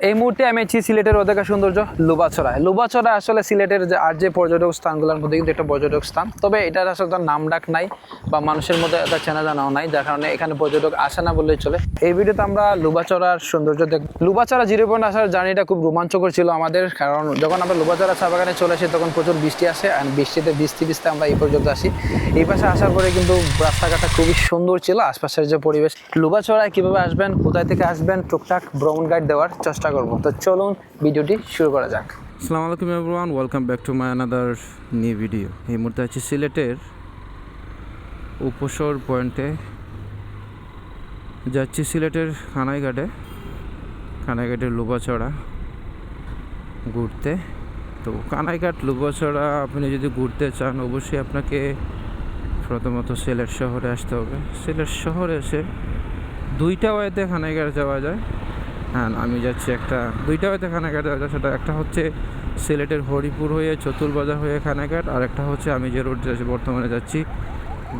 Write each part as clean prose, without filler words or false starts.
এই মুহূর্তে আমি আছি সিলেটের অদেখা সৌন্দর্য লুবাছড়ায়। লুবাছড়া আসলে সিলেটের যে পর্যটক স্থানগুলোর মধ্যে কিন্তু একটা পর্যটক স্থান, তবে এটার আসলে তার নাম ডাক নাই বা মানুষের মধ্যে একটা চেনা জানাও নাই, যার কারণে এখানে পর্যটক আসে না বললেই চলে। এই ভিডিওতে আমরা লুবাছড়ার সৌন্দর্য দেখব। লুবাছড়া জিরো পয়েন্ট আসার জার্নিটা খুব রোমাঞ্চকর ছিল আমাদের, কারণ যখন আমরা লুবাছড়া চা বাগানে চলে আসি তখন প্রচুর বৃষ্টি আসে, আর বৃষ্টিতে ভিজতে আমরা এই পর্যন্ত আসি। এই পাশে আসার পরে কিন্তু রাস্তাঘাটটা খুবই সুন্দর ছিল, আশপাশের যে পরিবেশ। লুবাছড়ায় কিভাবে আসবেন, কোথায় থেকে আসবেন, টুকটাক ভ্রমণ গাইড দেওয়ার চেষ্টা করব। তো চলুন ভিডিওটি শুরু করা যাক। আসসালামু আলাইকুম everyone, welcome back to my another new video. এই মুহূর্তে আছি সিলেটের উপসর পয়েন্টে, যাচ্ছি সিলেটের কানাইঘাটের লুবাছড়া ঘুরতে। তো কানাইঘাট লুবাছড়া আপনি যদি ঘুরতে চান, অবশ্যই আপনাকে প্রথমত সিলেট শহরে আসতে হবে। সিলেট শহরে এসে দুইটা ওয়েতে কানাইঘাট যাওয়া যায়। হ্যাঁ, আমি যাচ্ছি দুইটা ওয়েতে কানাইঘাট যাওয়া যায়। সেটা একটা হচ্ছে সিলেটের হরিপুর হয়ে চতুলবাজার হয়ে কানাইঘাট, আর একটা হচ্ছে আমি যে রোড বর্তমানে যাচ্ছি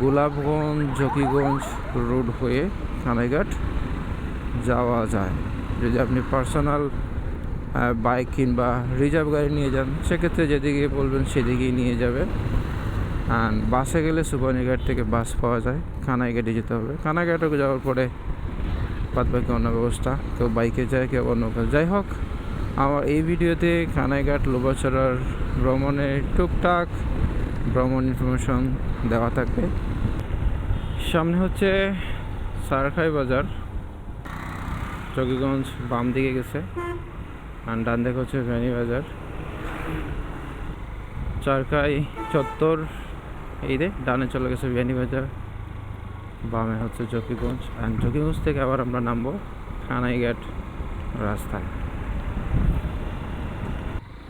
গোলাপগঞ্জ জকিগঞ্জ রোড হয়ে কানাইঘাট যাওয়া যায়। যদি আপনি পার্সোনাল বাইক কিংবা রিজার্ভ গাড়ি নিয়ে যান, সেক্ষেত্রে যেদিকে বলবেন সেদিকেই নিয়ে যাবে। আর বাসে গেলে সুপারনিঘাট থেকে বাস পাওয়া যায়, কানাইঘাটে যেতে হবে। কানাইঘাটে যাওয়ার পরে বাদবাকি অন্য ব্যবস্থা, কেউ বাইকে যায়, কেউ অন্য কাজ। যাই হোক, আমার এই ভিডিওতে কানাইঘাট লুবাছড়ার ভ্রমণের টুকটাক ভ্রমণ ইনফরমেশন দেওয়া থাকবে। সামনে হচ্ছে সারখাই বাজার, জকিগঞ্জ বাম দিকে গেছে, আর ডান দিকে হচ্ছে ভ্যানি বাজার। চারখাই চত্বর এই ডানে চলে গেছে ভ্যানি বাজার, বামে হচ্ছে জকিগঞ্জ। আর জকিগঞ্জ থেকে আবার আমরা নামবো কানাইঘাট রাস্তায়।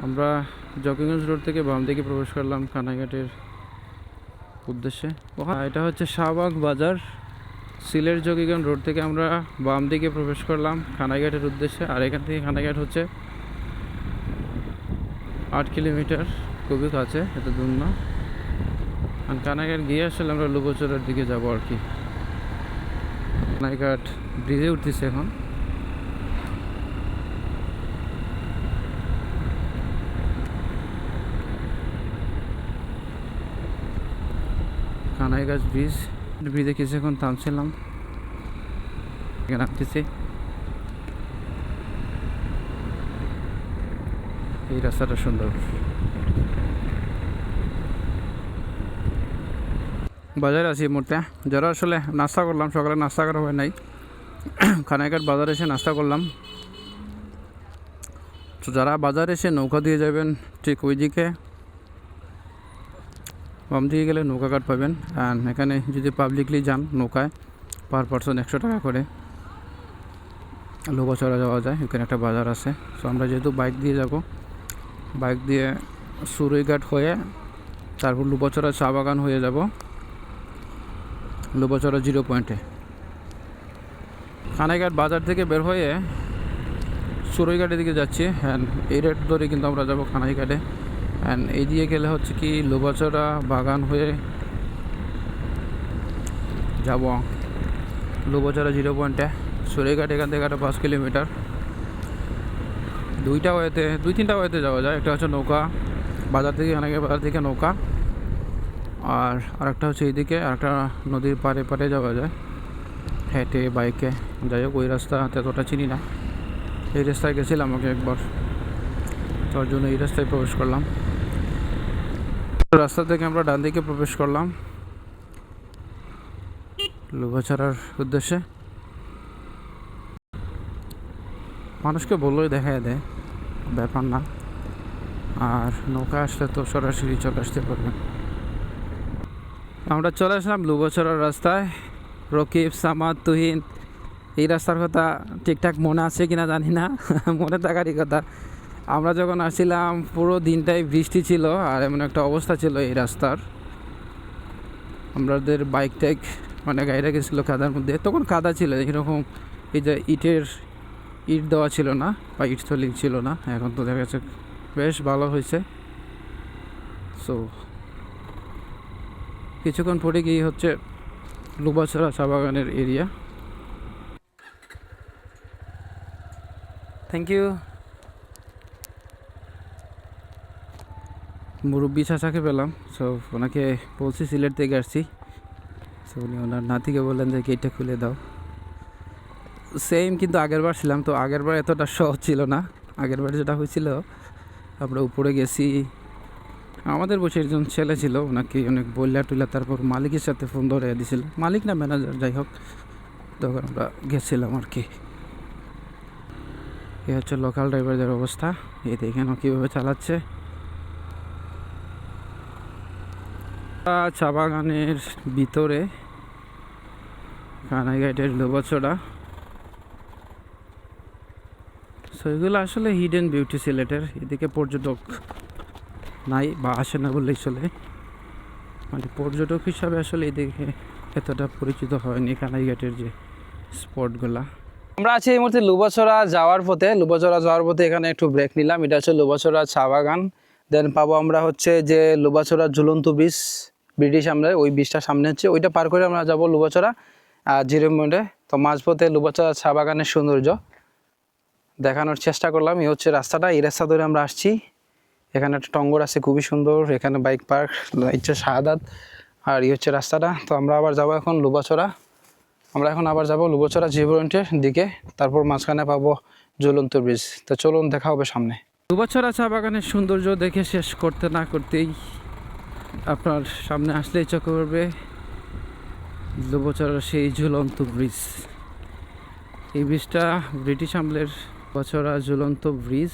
আমরা জকিগঞ্জ রোড থেকে বাম দিকে প্রবেশ করলাম কানাইঘাটের উদ্দেশ্যে। এটা হচ্ছে শাহবাগ বাজার। সিলেট জকিগঞ্জ রোড থেকে আমরা বাম দিকে প্রবেশ করলাম কানাইঘাটের উদ্দেশ্যে। আর এখান থেকে কানাইঘাট হচ্ছে 8 কিলোমিটার, খুবই কাছে, এত দূর না। আর কানাইঘাট গিয়ে আসলে আমরা লুবাছড়ার দিকে যাবো আর কি। কানাইঘাট ব্রিজে উঠতেছে এখন। কানাইঘাট ব্রিজে কিছুক্ষণ থামছিলাম, এখানে নামতেছি। এই রাস্তাটা সুন্দর। বাজারে আছি এই মুহূর্তে। যারা আসলে নাস্তা করলাম, সকালে নাস্তা করা হয় নাই, কানাইঘাট বাজারে এসে নাস্তা করলাম। তো যারা বাজারে এসে নৌকা দিয়ে যাবেন, ঠিক ওই দিকে বাম দিকে গেলে নৌকা ঘাট পাবেন। আর এখানে যদি পাবলিকলি যান নৌকায়, পার পারসন 100 টাকা করে লুবাছড়া যাওয়া যায়। এখানে একটা বাজার আছে। সো আমরা যেহেতু বাইক দিয়ে যাব, বাইক দিয়ে সুরইঘাট হয়ে তারপর লুবাছড়া চা বাগান হয়ে যাব লুবাছড়া জিরো পয়েন্টে। কানাইঘাট বাজার থেকে বের হয়ে সুরইঘাটের দিকে যাচ্ছি। অ্যান্ড এই রেট ধরে কিন্তু আমরা যাব কানাইঘাটে। অ্যান্ড এই দিয়ে গেলে হচ্ছে কি লুবাছড়া বাগান হয়ে যাব লুবাছড়া জিরো পয়েন্টে। সুরইঘাট এখান থেকে 5 কিলোমিটার। দুই তিনটা ওয়েতে যাওয়া যায়। একটা হচ্ছে নৌকা, বাজার থেকে নৌকা, আর আরেকটা হচ্ছে এইদিকে আরেকটা নদীর পারে যাওয়া যায় হেঁটে, বাইকে। যাই হোক, ওই রাস্তা এতটা চিনি না, এই রাস্তায় গেছিলাম আমাকে একবার, তার জন্য এই রাস্তায় প্রবেশ করলাম। রাস্তা থেকে আমরা ডান দিকে প্রবেশ করলাম লুবাছড়ার উদ্দেশ্যে। মানুষকে বললেই দেখা দেয়, ব্যাপার না। আর নৌকা আসলে তো সরাসরি চলে আসতে পারবেন। আমরা চলে আসলাম লুবাছড়ার রাস্তায়। রকিব, সামাদ, তুহিন, এই রাস্তার কথা ঠিকঠাক মনে আছে কিনা জানি না, মনে থাকারই কথা। আমরা যখন আসছিলাম পুরো দিনটাই বৃষ্টি ছিল, আর এমন একটা অবস্থা ছিল এই রাস্তার। আমাদের বাইক মানে গাড়িটা গেছিলো কাদার মধ্যে। তখন কাদা ছিল এরকম, এই যে ইট দেওয়া ছিল না বা ইট স্থলিং ছিল না। এখন তো দেখা যাচ্ছে বেশ ভালো হয়েছে। সো কিছুক্ষণ পরে গিয়ে হচ্ছে লুবাছড়া চা বাগানের এরিয়া। Thank you. মুরব্বী চাচাকে পেলাম, সো ওনাকে বলছি সিলেট থেকে আসছি, সো উনি ওনার নাতিকে বললেন যে গেটটা খুলে দাও। সেম কিন্তু আগেরবার ছিলাম, তো আগেরবার এতটা সহজ ছিল না। আগেরবার যেটা হয়েছিল, আমরা উপরে গেছি, আমাদের বসে একজন ছেলে ছিল, ওনাকে অনেক বললা টুলা, তারপর মালিকের সাথে ফোন ধরে দিয়েছিল, মালিক না ম্যানেজার যাই হোক, তখন আমরা গেছিলাম আর কি। এ হচ্ছে লোকাল ড্রাইভারদের অবস্থা, এই দেখেন ও কীভাবে চালাচ্ছে। চা বাগানের ভিতরে কানাইঘাটের লোবাছড়া, সো এগুলো আসলে হিডেন বিউটি সিলেটের। এদিকে পর্যটক নাই বা আসে না বললেই চলে, মানে পর্যটক হিসাবে আসলে এদিকে এতটা পরিচিত হয়নি কানাইঘাটের যে স্পটগুলা। আমরা আছি এই মুহূর্তে লুবাছড়া যাওয়ার পথে এখানে একটু ব্রেক নিলাম। এটা হচ্ছে লুবাছড়া চা বাগান, দেন পাবো আমরা হচ্ছে যে লুবাছড়া ঝুলন্ত ব্রিজ, ব্রিটিশ আমলের ওই ব্রিজটা সামনে হচ্ছে, ওইটা পার করে আমরা যাবো লুবাছড়া জিরো পয়েন্টে। তো মাঝপথে লুবাছড়া চা বাগানের সৌন্দর্য দেখানোর চেষ্টা করলাম। এই হচ্ছে রাস্তাটা, এই রাস্তা ধরে আমরা আসছি। এখানে একটা টঙ্গর আছে খুবই সুন্দর, এখানে বাইক পার্ক, হচ্ছে শাহাদাত, আর এই হচ্ছে রাস্তাটা। তো আমরা আবার যাবো এখন লুবাছড়া, লুবাছড়া জিরো পয়েন্টের দিকে, তারপর মাঝখানে পাবো ঝুলন্ত ব্রিজ। তো চলুন দেখা হবে সামনে। লুবাছড়া চা বাগানের সৌন্দর্য দেখে শেষ করতে না করতেই আপনার সামনে আসলেই চোখে পড়বে লুবাছড়ার সেই ঝুলন্ত ব্রিজ। এই ব্রিজটা ব্রিটিশ আমলের লুবাছড়া ঝুলন্ত ব্রিজ।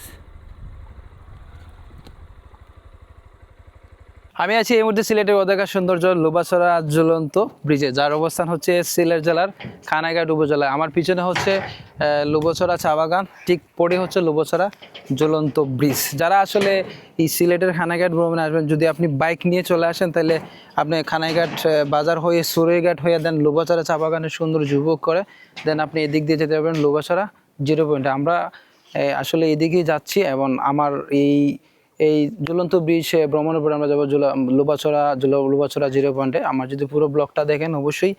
আমি আছি এই মুহূর্তে সিলেটের অদেখা সৌন্দর্য লুবাছড়া ঝুলন্ত ব্রিজে, যার অবস্থান হচ্ছে সিলেট জেলার কানাইঘাট উপজেলায়। আমার পিছনে হচ্ছে লুবাছড়া চা বাগান, ঠিক পরে হচ্ছে লুবাছড়া ঝুলন্ত ব্রিজ। যারা আসলে এই সিলেটের কানাইঘাট ভ্রমণে আসবেন, যদি আপনি বাইক নিয়ে চলে আসেন, তাহলে আপনি কানাইঘাট বাজার হয়ে সুরৈঘাট হয়ে দেন লুবাছড়া চা বাগানের সৌন্দর্য উপভোগ করে দেন আপনি এদিক দিয়ে যেতে পারবেন লুবাছড়া জিরো পয়েন্টে। আমরা আসলে এদিকেই যাচ্ছি, এবং আমার এই ঝুলন্ত ব্রিজ ভ্রমণের পরে আমরা যাবো লুবাছড়া জিরো পয়েন্টে। আমার যদি পুরো ব্লগটা দেখেন অবশ্যই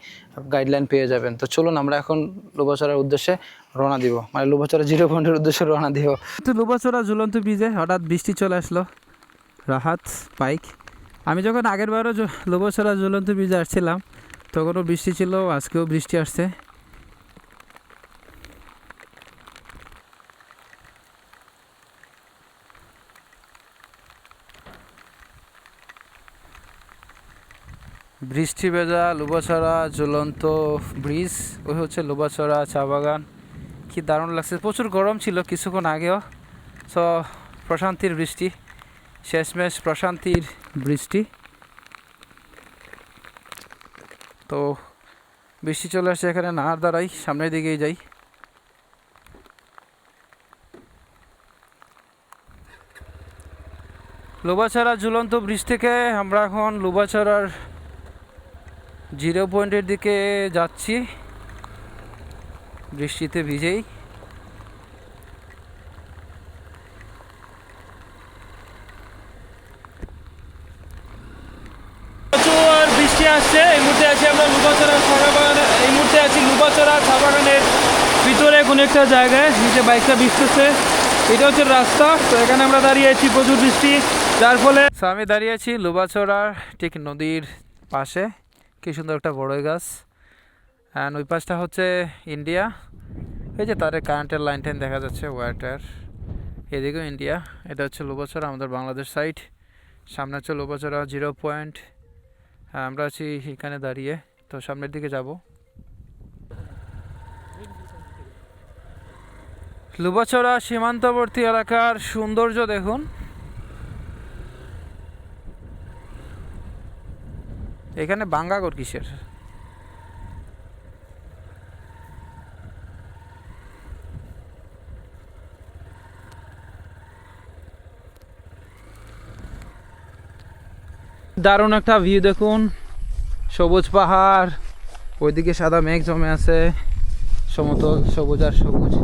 গাইডলাইন পেয়ে যাবেন। তো চলুন আমরা এখন লুবাছড়ার উদ্দেশ্যে রওনা দিব, মানে লুবাছড়া জিরো পয়েন্টের উদ্দেশ্যে রওনা দিব। তো লুবাছড়া ঝুলন্ত ব্রিজে হঠাৎ বৃষ্টি চলে আসলো, রাহাত বাইক। আমি যখন আগেরবারও লুবাছড়া ঝুলন্ত ব্রিজে আসছিলাম, তখনও বৃষ্টি ছিল, আজকেও বৃষ্টি আসছে। বৃষ্টি ভেজা লুবাছড়া ঝুলন্ত ব্রিজ, ওই হচ্ছে লুবাছড়া চা বাগান। কি দারুণ লাগছে, প্রচুর গরম ছিল কিছুক্ষণ আগেও। সো প্রশান্তির বৃষ্টি, শেষমেশ প্রশান্তির বৃষ্টি। তো বৃষ্টি চলে আসছে, এখানে না দাঁড়াই, সামনের দিকেই যাই। লুবাছড়া ঝুলন্ত ব্রিজ থেকে আমরা এখন লুবাছড়ার জিরো পয়েন্টের দিকে যাচ্ছি বৃষ্টিতে ভিজেই। প্রচুর বৃষ্টি আসছে। এই মুহূর্তে আছি আমরা লুবাছড়া চা বাগানে, এই মুহূর্তে আছি লুবাছড়া চা বাগানের ভিতরে কোনো একটা জায়গায়, নিচে বাইকটা ভিজতেছে। এটা হচ্ছে রাস্তা, তো এখানে আমরা দাঁড়িয়ে আছি, প্রচুর বৃষ্টি, যার ফলে আমি দাঁড়িয়ে আছি লুবাছড়ার ঠিক নদীর পাশে। কি সুন্দর একটা বড়ই গাছ, অ্যান্ড ওই পাশটা হচ্ছে ইন্ডিয়া। এই যে তাদের কারেন্টের লাইন টাইন দেখা যাচ্ছে, ওয়াটার। এদিকেও ইন্ডিয়া। এটা হচ্ছে লুবাছড়া, আমাদের বাংলাদেশ সাইড। সামনে হচ্ছে লুবাছড়া জিরো পয়েন্ট। আমরা আছি এখানে দাঁড়িয়ে, তো সামনের দিকে যাব। লুবাছড়া সীমান্তবর্তী এলাকার সৌন্দর্য দেখুন। এখানে বাঙ্গাগর কিসের? দারুণ একটা ভিউ দেখুন, সবুজ পাহাড়, ওইদিকে সাদা মেঘ জমে আছে, সমতল সবুজ আর সবুজ,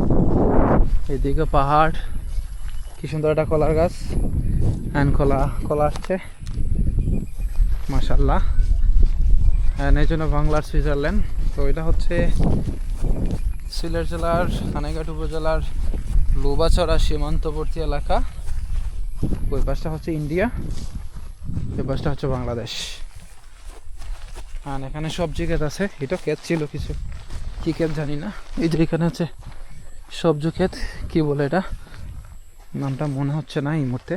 এদিকে পাহাড়, কি সুন্দর একটা কলার গাছ, অ্যান্ড কলা আসছে মাশাল্লাহ। অ্যান্ড এই জন্য বাংলার সুইজারল্যান্ড। তো এটা হচ্ছে সিলেট জেলার কানাইঘাট উপজেলার লুবাছড়া সীমান্তবর্তী এলাকা। ওই পাশটা হচ্ছে ইন্ডিয়া, ওই পাশটা হচ্ছে বাংলাদেশ। আর এখানে সবজি ক্ষেত আছে। এটা ক্ষেত ছিল কিছু, কি ক্ষেত জানি না। এই যে এখানে আছে সবজি ক্ষেত, কি বলে এটা, নামটা মনে হচ্ছে না এই মুহূর্তে।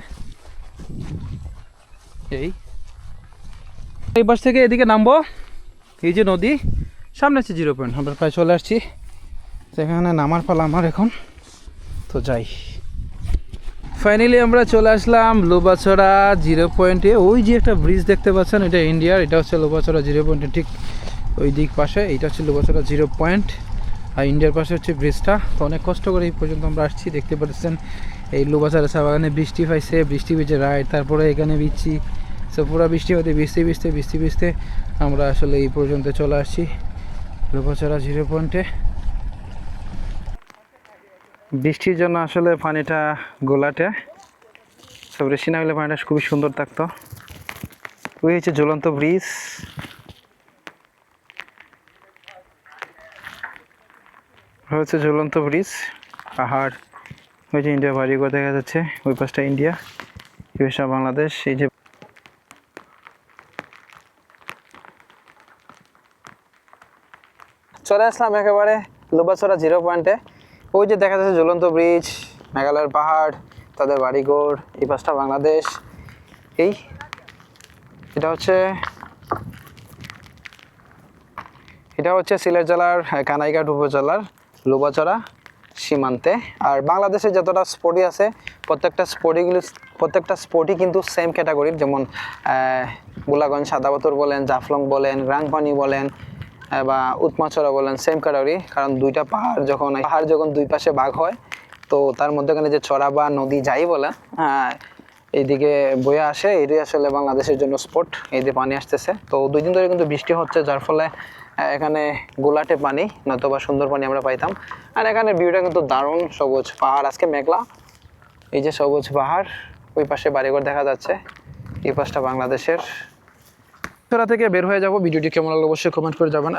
এই পাশ থেকে এদিকে নামবো, এই যে নদী সামনে হচ্ছে 0 পয়েন্ট। আমরা প্রায় চলে আসছি, সেখানে নামার পালা আমার এখন। তো যাই, ফাইনালি আমরা চলে আসলাম লুবাছড়া 0 পয়েন্টে। ওই যে একটা ব্রিজ দেখতে পাচ্ছেন, এটা ইন্ডিয়ার, এটা হচ্ছে লুবাছড়া 0 পয়েন্টে ঠিক ওই দিক পাশে। এইটা হচ্ছে লুবাছড়া 0 পয়েন্ট, আর ইন্ডিয়ার পাশে হচ্ছে ব্রিজটা। তো অনেক কষ্ট করে এই পর্যন্ত আমরা আসছি। দেখতে পাচ্ছেন এই লুবাছড়া চা বাগানে বৃষ্টি পাইছে, বৃষ্টি ভিজে রাইড, তারপরে এখানে ভিজছি। সো পুরো বৃষ্টি হতে ভিজতে আমরা আসলে এই পর্যন্ত চলে আসছি লুবাছড়া 0 পয়েন্টে। বৃষ্টির জন্য আসলে পানিটা গোলাটে, সব বৃষ্টি না হলে পানিটা খুবই সুন্দর থাকতো। ওই হচ্ছে ঝুলন্ত ব্রিজ, হচ্ছে ঝুলন্ত ব্রিজ, পাহাড়। ওই যে ইন্ডিয়া বাড়িঘর দেখা যাচ্ছে, ওই পাশটা ইন্ডিয়া, এই পাশটা বাংলাদেশ। এই যে চলে আসলাম একেবারে লুবাছড়া 0 পয়েন্টে। ওই যে দেখা যাচ্ছে ঝুলন্ত ব্রিজ, মেঘালয়ের পাহাড়, তাদের বাড়িঘর, এই পাশটা বাংলাদেশ। এটা হচ্ছে সিলেট জেলার কানাইঘাট উপজেলার লুবাছড়া সীমান্তে। আর বাংলাদেশে যতটা স্পোর্টই আছে, প্রত্যেকটা স্পোর্টই কিন্তু সেম ক্যাটাগরির। যেমন গোলাগঞ্জ সাদাপাথর বলেন, জাফলং বলেন, রাংপানি বলেন, বা উৎমাছড়া বলেন, সেম ক্যাটাগরি। কারণ দুইটা পাহাড় যখন দুই পাশে ভাগ হয়, তো তার মধ্যেখানে যে চড়া বা নদী যাই বলে এইদিকে বয়ে আসে, এটাই আসলে বাংলাদেশের জন্য স্পট। এই যে পানি আসতেছে, তো 2 দিন ধরে কিন্তু বৃষ্টি হচ্ছে, যার ফলে এখানে গোলাটে পানি, নয়তো বা সুন্দর পানি আমরা পাইতাম। আর এখানে ভিউটা কিন্তু দারুণ, সবুজ পাহাড়, আজকে মেঘলা। এই যে সবুজ পাহাড়, ওই পাশে বাড়িঘর দেখা যাচ্ছে, এই পাশটা বাংলাদেশের। থেকে বের হয়ে যাব। ভিডিওটি কেমন লাগলো অবশ্যই কমেন্ট করে যাবেন।